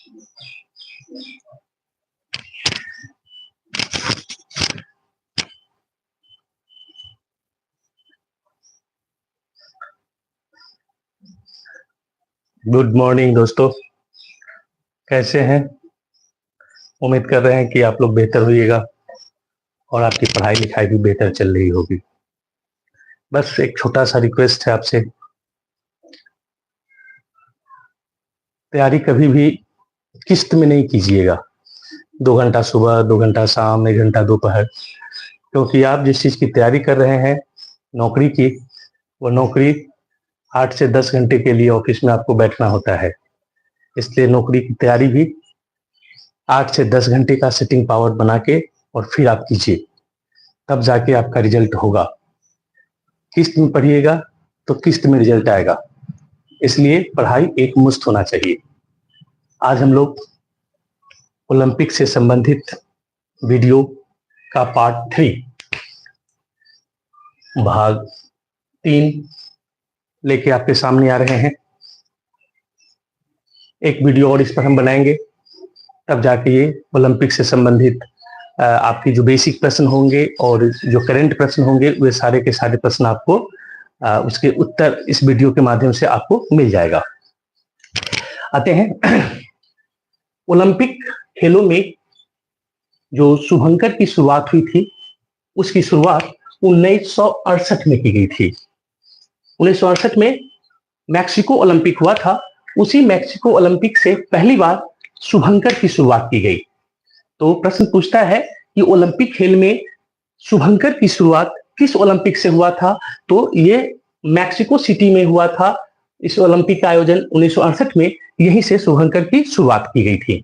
Good morning दोस्तों, कैसे हैं? उम्मीद कर रहे हैं कि आप लोग बेहतर होइएगा और आपकी पढ़ाई लिखाई भी बेहतर चल रही होगी। बस एक छोटा सा रिक्वेस्ट है आपसे, तैयारी कभी भी किस्त में नहीं कीजिएगा। 2 घंटा सुबह, 2 घंटा शाम, 1 घंटा दोपहर, क्योंकि आप जिस चीज की तैयारी कर रहे हैं नौकरी की, वो नौकरी 8 से 10 घंटे के लिए ऑफिस में आपको बैठना होता है। इसलिए नौकरी की तैयारी भी 8 से 10 घंटे का सिटिंग पावर बना के और फिर आप कीजिए, तब जाके आपका रिजल्ट होगा। किस्त में पढ़िएगा तो किस्त में रिजल्ट आएगा, इसलिए पढ़ाई एक मुश्त होना चाहिए। आज हम लोग ओलंपिक से संबंधित वीडियो का पार्ट 3 भाग 3 लेके आपके सामने आ रहे हैं। एक वीडियो और इस पर हम बनाएंगे, तब जाके ये ओलंपिक से संबंधित आपकी जो बेसिक प्रश्न होंगे और जो करंट प्रश्न होंगे, वे सारे के सारे प्रश्न आपको उसके उत्तर इस वीडियो के माध्यम से आपको मिल जाएगा। आते हैं ओलंपिक खेलों में जो शुभंकर की शुरुआत हुई थी, उसकी शुरुआत 1968 में की गई थी। 1968 में मैक्सिको ओलंपिक हुआ था। उसी मैक्सिको ओलंपिक से पहली बार शुभंकर की शुरुआत की गई। तो प्रश्न पूछता है कि ओलंपिक खेल में शुभंकर की शुरुआत किस ओलंपिक से हुआ था? तो ये मैक्सिको सिटी में हुआ था। इस ओलंपिक का आयोजन 1968 में यहीं से शुभंकर की शुरुआत की गई थी।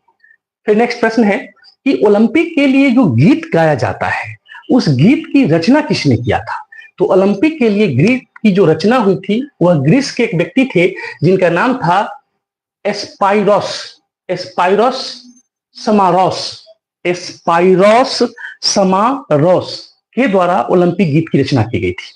फिर नेक्स्ट प्रश्न है कि ओलंपिक के लिए जो गीत गाया जाता है, उस गीत की रचना किसने किया था? तो ओलंपिक के लिए गीत की जो रचना हुई थी, वह ग्रीस के एक व्यक्ति थे जिनका नाम था एस्पाइरोस समारोस के द्वारा ओलंपिक गीत की रचना की गई थी।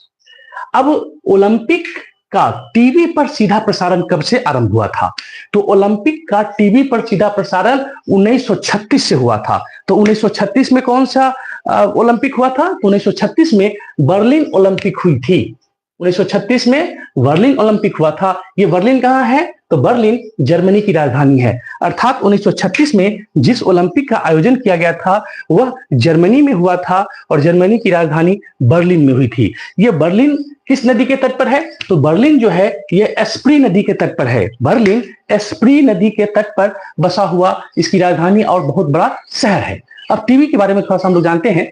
अब ओलंपिक का टीवी पर सीधा प्रसारण कब से आरंभ हुआ था? तो ओलंपिक का टीवी पर सीधा प्रसारण 1936 से हुआ था। तो 1936 में कौन सा ओलंपिक हुआ था? तो 1936 में बर्लिन ओलंपिक हुई थी। 1936 में बर्लिन ओलंपिक हुआ था। ये बर्लिन कहाँ है? तो बर्लिन जर्मनी की राजधानी है। अर्थात 1936 में जिस ओलंपिक का आयोजन किया गया था, वह जर्मनी में हुआ था और जर्मनी की राजधानी बर्लिन में हुई थी। ये बर्लिन किस नदी के तट पर है? तो बर्लिन जो है ये एस्प्री नदी के तट पर है। बर्लिन एस्प्री नदी के तट पर बसा हुआ इसकी राजधानी और बहुत बड़ा शहर है। अब टीवी के बारे में थोड़ा सा हम लोग जानते हैं।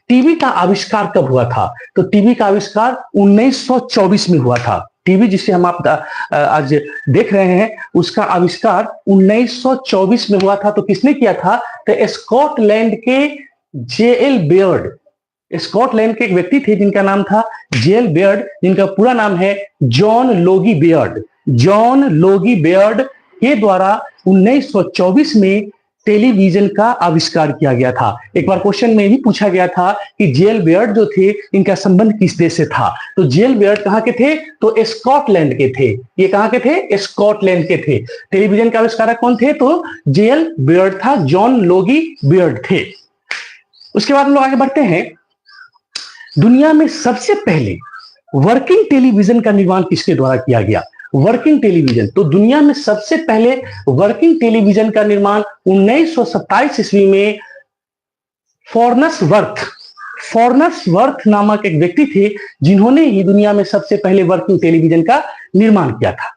टीवी का आविष्कार कब हुआ था? तो टीवी का आविष्कार 1924 में हुआ था। टीवी जिसे हम आप आज देख रहे हैं, उसका आविष्कार 1924 में हुआ था। तो किसने किया था? तो स्कॉटलैंड के जेएल बेयर्ड, स्कॉटलैंड के एक व्यक्ति थे जिनका नाम था जेएल बेयर्ड, जिनका पूरा नाम है John Logie Baird. John Logie Baird के द्वारा 1924 में टेलीविजन का आविष्कार किया गया था। एक बार क्वेश्चन में भी पूछा गया था कि जेएल बेयर्ड जो थे, इनका संबंध किस देश से था? तो जेएल बेयर्ड कहां के थे? तो स्कॉटलैंड के थे। ये कहां के थे? स्कॉटलैंड के थे। टेलीविजन का आविष्कारक कौन थे? तो जेएल बेयर्ड था, जॉन लोगी बेयर्ड थे। उसके बाद हम लोग आगे बढ़ते हैं। दुनिया में सबसे पहले वर्किंग टेलीविजन का निर्माण किसके द्वारा किया गया? Working television. तो दुनिया में सबसे पहले वर्किंग टेलीविजन का निर्माण 1927 ईस्वी में फॉर्नसवर्थ नामक एक व्यक्ति थे, जिन्होंने ही दुनिया में सबसे पहले वर्किंग टेलीविजन का निर्माण किया था।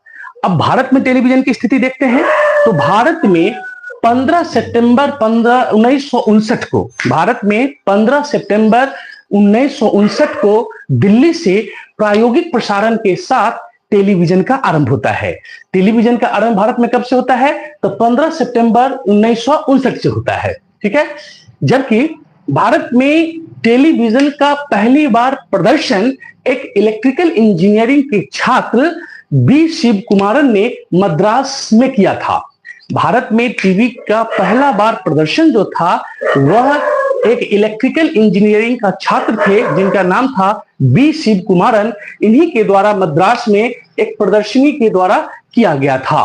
अब भारत में टेलीविजन की स्थिति देखते हैं। तो भारत में 15 सितंबर 1959 को, भारत में 15 सितंबर 1959 को दिल्ली से प्रायोगिक प्रसारण के साथ टेलीविजन का आरंभ होता है। टेलीविजन का आरंभ भारत में कब से होता है? तो 15 सितंबर 1959 से होता है। ठीक है। जबकि भारत में टेलीविजन का पहली बार प्रदर्शन एक इलेक्ट्रिकल इंजीनियरिंग के छात्र बी शिव कुमारन ने मद्रास में किया था। भारत में टीवी का पहला बार प्रदर्शन जो था, वह एक इलेक्ट्रिकल इंजीनियरिंग का छात्र थे जिनका नाम था बी शिव कुमारन। इन्हीं के द्वारा मद्रास में एक प्रदर्शनी के द्वारा किया गया था।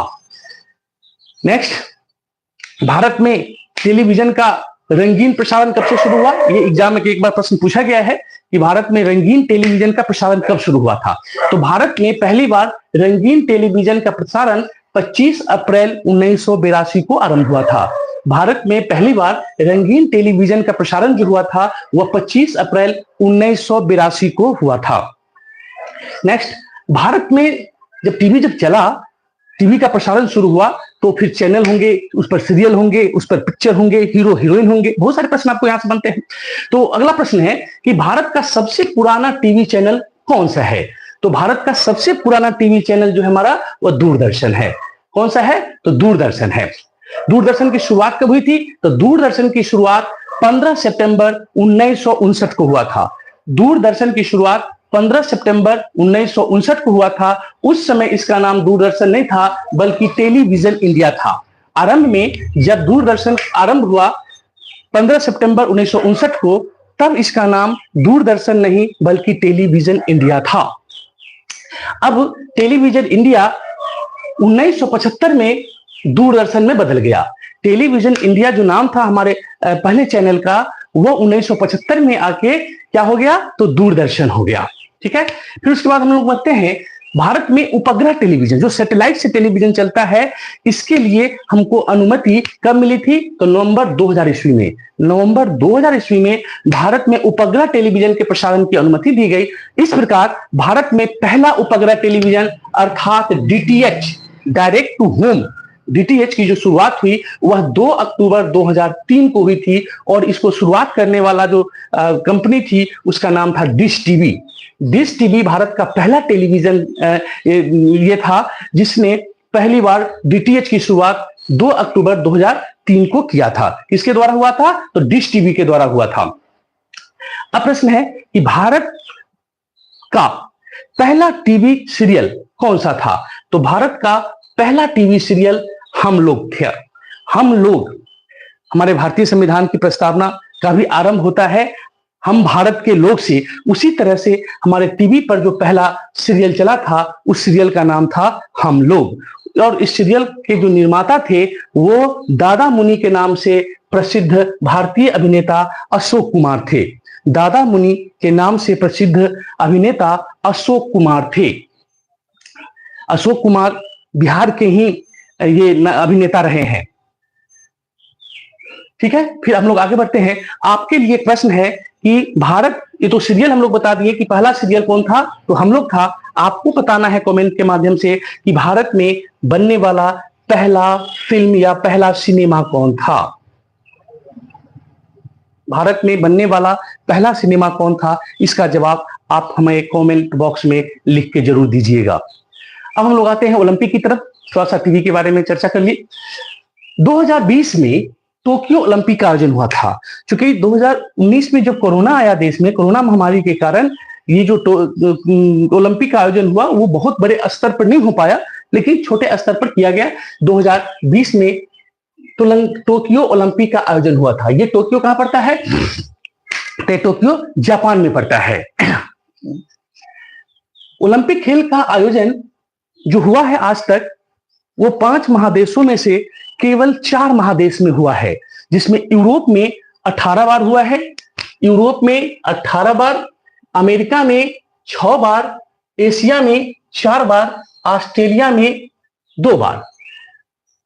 नेक्स्ट, भारत में टेलीविजन का रंगीन प्रसारण कब से शुरू हुआ? ये एग्जाम में एक बार प्रश्न पूछा गया है कि भारत में रंगीन टेलीविजन का प्रसारण कब शुरू हुआ था। तो भारत में पहली बार रंगीन टेलीविजन का प्रसारण 25 अप्रैल 1982 को आरंभ हुआ था। भारत में पहली बार रंगीन टेलीविजन का प्रसारण जो हुआ था वह 25 अप्रैल 1982 को हुआ था। नेक्स्ट, भारत में जब चला, टीवी का प्रसारण शुरू हुआ तो फिर चैनल होंगे, उस पर सीरियल होंगे, उस पर पिक्चर होंगे, हीरो हीरोइन होंगे, बहुत सारे प्रश्न आपको यहां से बनते हैं। तो अगला प्रश्न है कि भारत का सबसे पुराना टीवी चैनल कौन सा है? तो भारत का सबसे पुराना टीवी चैनल जो है हमारा वह दूरदर्शन है। कौन सा है? तो दूरदर्शन है। दूरदर्शन की शुरुआत कब हुई थी? तो दूरदर्शन की शुरुआत 15 सितंबर 1959 को हुआ था। दूरदर्शन की शुरुआत 15 सितंबर 1959 को हुआ था। उस समय इसका नाम दूरदर्शन नहीं था बल्कि टेलीविजन इंडिया था। आरंभ में जब दूरदर्शन आरंभ हुआ 15 सितंबर 1959 को, तब इसका नाम दूरदर्शन नहीं बल्कि टेलीविजन इंडिया था। अब टेलीविजन इंडिया 1975 में दूरदर्शन में बदल गया। टेलीविजन इंडिया जो नाम था हमारे पहले चैनल का, वो 1975 में आके क्या हो गया? तो दूरदर्शन हो गया। ठीक है। फिर उसके बाद हम लोग बढ़ते हैं, भारत में उपग्रह टेलीविजन जो सैटेलाइट से टेलीविजन चलता है, इसके लिए हमको अनुमति कब मिली थी? तो नवंबर 2000 ईस्वी में। नवंबर 2000 ईस्वी में भारत में उपग्रह टेलीविजन के प्रसारण की अनुमति दी गई। इस प्रकार भारत में पहला उपग्रह टेलीविजन अर्थात DTH, direct to home, DTH की जो शुरुआत हुई वह 2 अक्टूबर 2003 को हुई थी और इसको शुरुआत करने वाला जो कंपनी थी उसका नाम था dish TV. Dish TV Bharat का पहला टेलीविजन ये था जिसने पहली बार डीटीएच की शुरुआत 2 अक्टूबर 2003 को किया था। किसके द्वारा हुआ था? तो डिश टीवी के द्वारा हुआ था। अब प्रश्न है कि भारत का पहला टीवी सीरियल कौन सा था? तो भारत का पहला टीवी सीरियल हम लोग थे। हम लोग, हमारे भारतीय संविधान की प्रस्तावना का भी आरंभ होता है हम भारत के लोग से। उसी तरह से हमारे टीवी पर जो पहला सीरियल चला था उस सीरियल का नाम था हम लोग। और इस सीरियल के जो निर्माता थे वो दादा मुनि के नाम से प्रसिद्ध भारतीय अभिनेता अशोक कुमार थे। दादा मुनि के नाम से प्रसिद्ध अभिनेता अशोक कुमार थे। अशोक कुमार बिहार के ही ये अभिनेता रहे हैं। ठीक है। फिर हम लोग आगे बढ़ते हैं। आपके लिए एक प्रश्न है कि भारत, ये तो सीरियल हम लोग बता दिए कि पहला सीरियल कौन था, तो हम लोग था। आपको बताना है कमेंट के माध्यम से कि भारत में बनने वाला पहला फिल्म या पहला सिनेमा कौन था। भारत में बनने वाला पहला सिनेमा कौन था, इसका जवाब आप हमें कमेंट बॉक्स में लिख के जरूर दीजिएगा। अब हम लोग आते हैं ओलंपिक की तरफ। थोड़ा सा टीवी के बारे में चर्चा कर लिए। 2020 में टोक्यो ओलंपिक का आयोजन हुआ था। क्योंकि 2019 में जब कोरोना आया देश में, कोरोना महामारी के कारण ये जो ओलंपिक का आयोजन हुआ वो बहुत बड़े स्तर पर नहीं हो पाया, लेकिन छोटे स्तर पर किया गया। 2020 में टोक्यो ओलंपिक का आयोजन हुआ था। ये टोक्यो कहां पड़ता है? तो टोक्यो जापान में पड़ता है। ओलंपिक खेल का आयोजन जो हुआ है आज तक वो 5 महादेशों में से केवल 4 महादेश में हुआ है, जिसमें यूरोप में 18 बार हुआ है, यूरोप में 18 बार, अमेरिका में 6 बार, एशिया में 4 बार, ऑस्ट्रेलिया में 2 बार।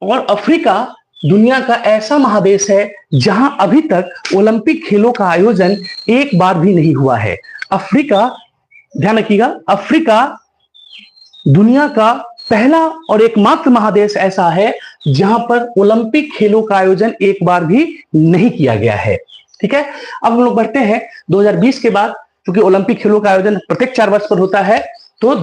और अफ्रीका दुनिया का ऐसा महादेश है जहां अभी तक ओलंपिक खेलों का आयोजन एक बार भी नहीं हुआ है। अफ्रीका, ध्यान रखिएगा, अफ्रीका दुनिया का पहला और एकमात्र महादेश ऐसा है जहां पर ओलंपिक खेलों का आयोजन एक बार भी नहीं किया गया है। ठीक है। अब हम लोग बढ़ते हैं 2020 के बाद, क्योंकि ओलंपिक खेलों का आयोजन प्रत्येक 4 वर्ष पर होता है, तो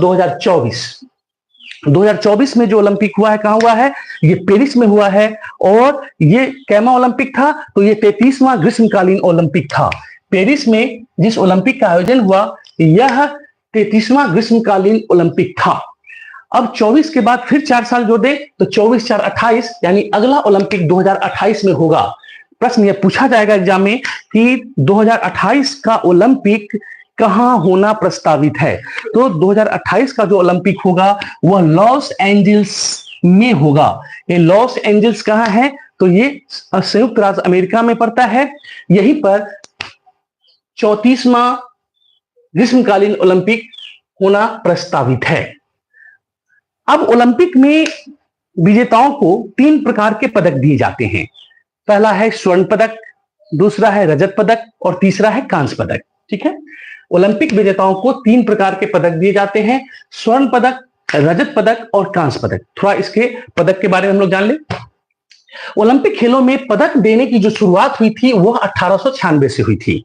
2024 में जो ओलंपिक हुआ है कहां हुआ है? ये पेरिस में हुआ है। और ये कैमा ओलंपिक था? तो ये 33वां ग्रीष्मकालीन ओलंपिक था। पेरिस में जिस ओलंपिक का आयोजन हुआ यह 33वां ग्रीष्मकालीन ओलंपिक था। अब 24 के बाद फिर 4 साल जोड़ दे तो 24 4 28, यानी अगला ओलंपिक 2028 में होगा। प्रश्न यह पूछा जाएगा एग्जाम में कि 2028 का ओलंपिक कहां होना प्रस्तावित है। तो 2028 का जो ओलंपिक होगा वह लॉस एंजल्स में होगा। ये लॉस एंजल्स कहां है? तो ये संयुक्त राज्य अमेरिका में पड़ता है। यहीं पर 34वां ग्रीष्मकालीन ओलंपिक होना प्रस्तावित है। अब ओलंपिक में विजेताओं को 3 प्रकार के पदक दिए जाते हैं। पहला है स्वर्ण पदक, दूसरा है रजत पदक और तीसरा है कांस्य पदक। ठीक है, ओलंपिक विजेताओं को 3 प्रकार के पदक दिए जाते हैं, स्वर्ण पदक, रजत पदक और कांस्य पदक। थोड़ा इसके पदक के बारे में हम लोग जान ले। ओलंपिक खेलों में पदक देने की जो शुरुआत हुई थी वह 1896 से हुई थी।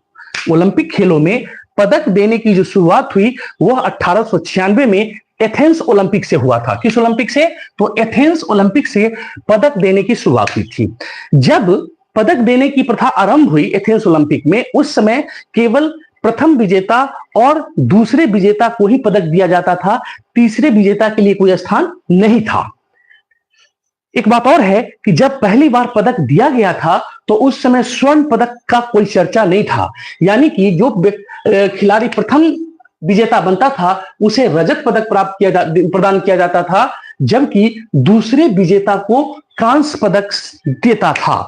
ओलंपिक खेलों में पदक देने की जो शुरुआत हुई वह 1896 में एथेंस ओलंपिक से हुआ था। किस ओलंपिक से? तो एथेंस ओलंपिक से पदक देने की शुरुआत हुई थी। जब पदक देने की प्रथा आरंभ हुई एथेंस ओलंपिक में, उस समय केवल प्रथम विजेता और दूसरे विजेता को ही पदक दिया जाता था, तीसरे विजेता के लिए कोई स्थान नहीं था। एक बात और है कि जब पहली बार पदक दिया गया था तो उस समय स्वर्ण पदक का कोई चर्चा नहीं था, यानी कि जो खिलाड़ी प्रथम विजेता बनता था उसे रजत पदक प्रदान किया जाता था, जबकि दूसरे विजेता को कांस्य पदक देता था।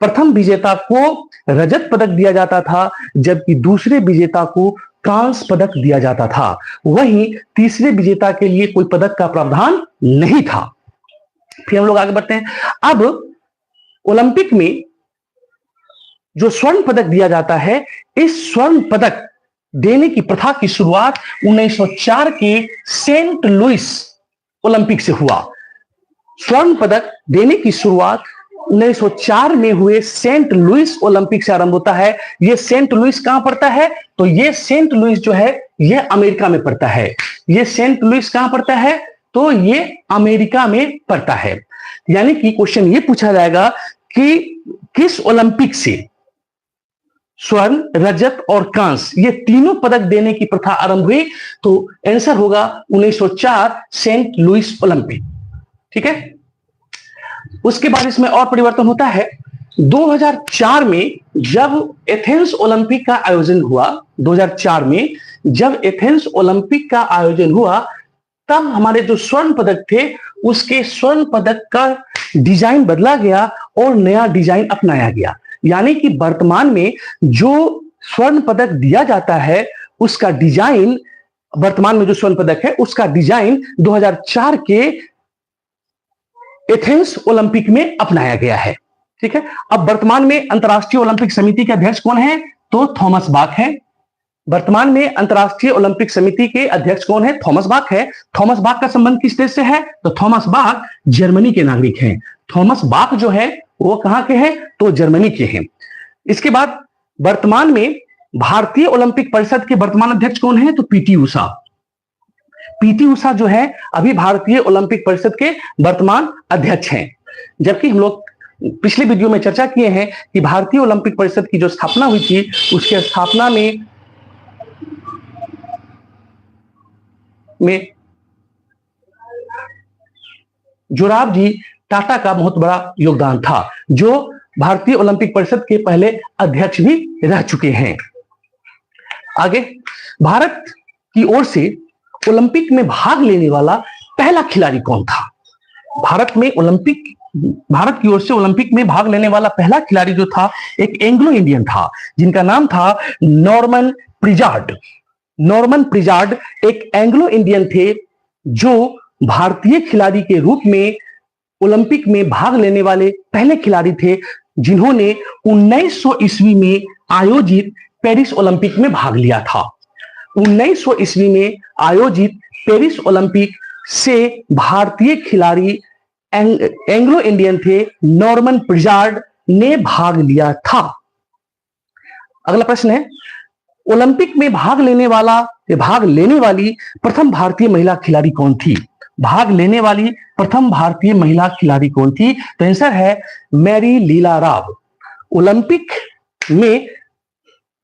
प्रथम विजेता को रजत पदक दिया जाता था, जबकि दूसरे विजेता को कांस्य पदक दिया जाता था। वहीं तीसरे विजेता के लिए कोई पदक का प्रावधान नहीं था। फिर हम लोग आगे बढ़ते हैं। अब ओलंपिक में जो स्वर्ण पदक दिया जाता है, इस स्वर्ण पदक देने की प्रथा की शुरुआत 1904 के सेंट लुइस ओलंपिक से हुआ। स्वर्ण पदक देने की शुरुआत 1904 में हुए सेंट लुइस ओलंपिक से आरंभ होता है। यह सेंट लुइस कहां पड़ता है? तो यह सेंट लुइस जो है यह अमेरिका में पड़ता है। यह सेंट लुइस कहां पड़ता है? तो यह अमेरिका में पड़ता है। यानी कि क्वेश्चन यह पूछा जाएगा कि किस ओलंपिक से स्वर्ण, रजत और कांस्य ये तीनों पदक देने की प्रथा आरंभ हुई? तो आंसर होगा 1904 सेंट लुइस ओलंपिक। ठीक है, उसके बाद इसमें और परिवर्तन होता है। 2004 में जब एथेंस ओलंपिक का आयोजन हुआ, 2004 में जब एथेंस ओलंपिक का आयोजन हुआ, तब हमारे जो स्वर्ण पदक थे उसके स्वर्ण पदक का डिजाइन बदला गया और नया डिजाइन अपनाया गया। यानी कि वर्तमान में जो स्वर्ण पदक दिया जाता है उसका डिजाइन, वर्तमान में जो स्वर्ण पदक है उसका डिजाइन 2004 के एथेंस ओलंपिक में अपनाया गया है। ठीक है, अब वर्तमान में अंतर्राष्ट्रीय ओलंपिक समिति के अध्यक्ष कौन है? तो थॉमस बाक है। वर्तमान में अंतर्राष्ट्रीय ओलंपिक समिति के अध्यक्ष कौन है? थॉमस बाक है। थॉमस बाक का संबंध किस देश से है? तो थॉमस बाक जर्मनी के नागरिक हैं। थॉमस बाक जो है वो कहां के हैं? तो जर्मनी के हैं। इसके बाद वर्तमान में भारतीय ओलंपिक परिषद के वर्तमान अध्यक्ष कौन है? तो पीटी उषा। पीटी उषा जो है अभी भारतीय ओलंपिक परिषद के वर्तमान अध्यक्ष हैं। जबकि हम लोग पिछले वीडियो में चर्चा किए हैं कि भारतीय ओलंपिक परिषद की जो स्थापना हुई थी उसके स्थापना में जोराबजी टाटा का बहुत बड़ा योगदान था, जो भारतीय ओलंपिक परिषद के पहले अध्यक्ष भी रह चुके हैं। आगे, भारत की ओर से ओलंपिक में भाग लेने वाला पहला खिलाड़ी कौन था? भारत की ओर से ओलंपिक में भाग लेने वाला पहला खिलाड़ी जो था एक एंग्लो इंडियन था, जिनका नाम था नॉर्मन प्रिजार्ड। नॉर्मन प्रिजार्ड एक एंग्लो इंडियन थे जो भारतीय खिलाड़ी के रूप में ओलंपिक में भाग लेने वाले पहले खिलाड़ी थे, जिन्होंने 1900 ईस्वी में आयोजित पेरिस ओलंपिक में भाग लिया था। 1900 ईस्वी में आयोजित पेरिस ओलंपिक से भारतीय खिलाड़ी एंग्लो इंडियन थे, नॉर्मन प्रिजार्ड ने भाग लिया था। अगला प्रश्न है, ओलंपिक में भाग लेने वाली प्रथम भारतीय महिला खिलाड़ी कौन थी? भाग लेने वाली प्रथम भारतीय महिला खिलाड़ी कौन थी? तो आंसर है मैरी लीला राव। ओलंपिक में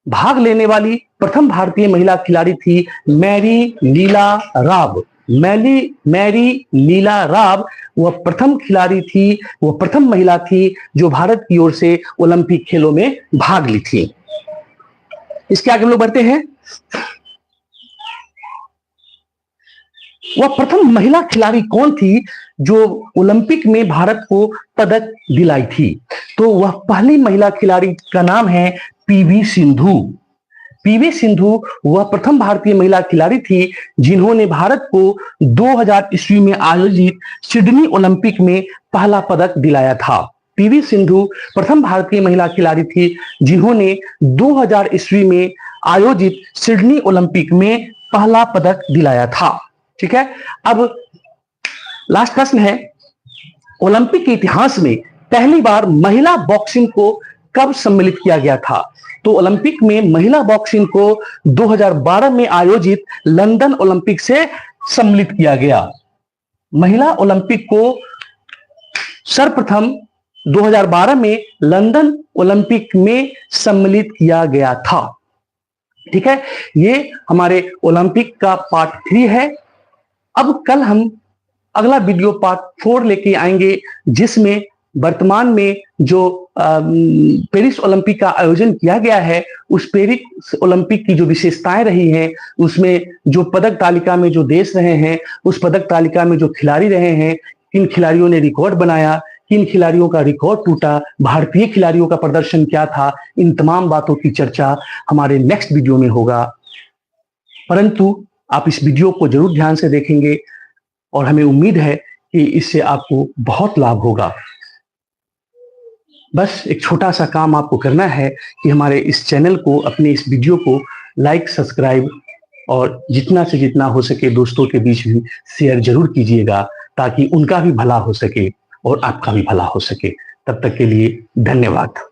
भाग लेने वाली प्रथम भारतीय महिला खिलाड़ी थी मैरी लीला राव। मैरी लीला राव वह प्रथम खिलाड़ी थी, वह प्रथम महिला थी जो भारत की ओर से ओलंपिक खेलों में भाग ली थी। इसके आगे हम लोग बढ़ते हैं। वह प्रथम महिला खिलाड़ी कौन थी जो ओलंपिक में भारत को पदक दिलाई थी? तो वह पहली महिला खिलाड़ी का नाम है पीवी सिंधु। पीवी सिंधु वह प्रथम भारतीय महिला खिलाड़ी थी जिन्होंने भारत को 2000 ईस्वी में आयोजित सिडनी ओलंपिक में पहला पदक दिलाया था। पीवी सिंधु प्रथम भारतीय महिला खिलाड़ी थी जिन्होंने 2000 ईस्वी में आयोजित सिडनी ओलंपिक में पहला पदक दिलाया था। ठीक है, अब लास्ट प्रश्न है, ओलंपिक के इतिहास में पहली बार महिला बॉक्सिंग को कब सम्मिलित किया गया था? तो ओलंपिक में महिला बॉक्सिंग को 2012 में आयोजित लंदन ओलंपिक से सम्मिलित किया गया। महिला ओलंपिक को सर्वप्रथम 2012 में लंदन ओलंपिक में सम्मिलित किया गया था। ठीक है, ये हमारे ओलंपिक का पार्ट 3 है। अब कल हम अगला वीडियो पार्ट 4 लेके आएंगे जिसमें वर्तमान में जो पेरिस ओलंपिक का आयोजन किया गया है उस पेरिस ओलंपिक की जो विशेषताएं रही हैं, उसमें जो पदक तालिका में जो देश रहे हैं, उस पदक तालिका में जो खिलाड़ी रहे हैं, किन खिलाड़ियों ने रिकॉर्ड बनाया, किन खिलाड़ियों का रिकॉर्ड टूटा, भारतीय खिलाड़ियों का प्रदर्शन क्या था, इन तमाम बातों की चर्चा हमारे नेक्स्ट वीडियो में होगा। परंतु आप इस वीडियो को जरूर ध्यान से देखेंगे और हमें उम्मीद है कि इससे आपको बहुत लाभ होगा। बस एक छोटा सा काम आपको करना है कि हमारे इस चैनल को, अपने इस वीडियो को लाइक, सब्सक्राइब और जितना से जितना हो सके दोस्तों के बीच भी शेयर जरूर कीजिएगा ताकि उनका भी भला हो सके और आपका भी भला हो सके। तब तक के लिए धन्यवाद।